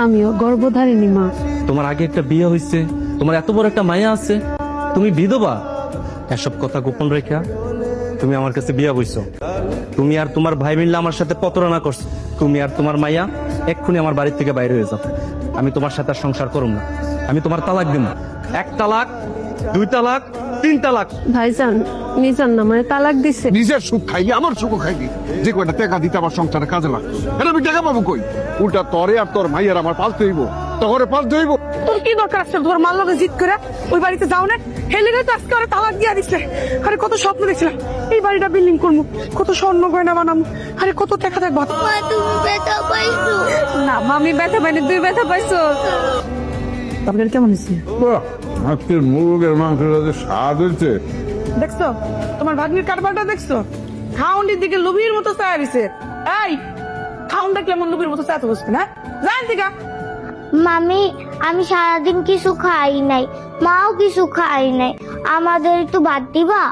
আমিও গর্ভধারিণী মা। তোমার আগে একটা বিয়ে হয়েছে, তোমার এত বড় একটা মায়া আছে, তুমি বিধবা। এসব কথা গোপন রেখা তুমি আমার কাছে বিয়ে হইছো। তুমি আর তোমার ভাই মিললে আমার সাথে প্রতারণা করছো। তুমি আর তোমার মাইয়া এক্ষুনি আমার বাড়ি থেকে বাইরে হয়ে যাও। আমি তোমার সাথে আর সংসার করব না। আমি তোমার তালাক দিব। 1 তালাক, 2 তালাক, 3 তালাক। ভাইজান নিজান না মানে তালাক দিছে। নিজের সুখ খাইলি আমার সুখও খাইলি। যে কয়টা টাকা দিতে আমার সংসারে কাজে লাগতো, এটা আমি টাকা পাবো কই? উল্টা তরে আর তোর ভাইয়ের আমার পালতে হইব, তহরে পালতে হইব। তোর কি দরকার আছে তোর মার লগে জিত করে ওই বাড়িতে যাও না? হেলে তো আজকে ওরা তালাক দিয়ে দিচ্ছে। আরে কত স্বপ্ন দেখছিলাম এই বাড়িটা বিল্ডিং করবো, কত স্বর্ণ গয়না বানাবো, আরে কত টাকা থাকবো। মা তুমি ব্যথা পাইছো? না মামি ব্যথা পাইনি, তুই ব্যথা পাইছো। আপনার কেমন হয়েছে আজকের মুরগের মাংসটা যে স্বাদ হয়েছে। দেখছো তোমার ভাগ্নির কারবারটা দেখছো? খাউন্ডির দিকে লুবির মতো চায় দিছে। এই খাউন দেখলে এমন লুবির মতো চাতে বসবে না? জান দিকা মামি আমি সারাদিন কিছু খাই নাই, মাও কিছু খাই নাই, আমাদের একটু ভাত দিবা?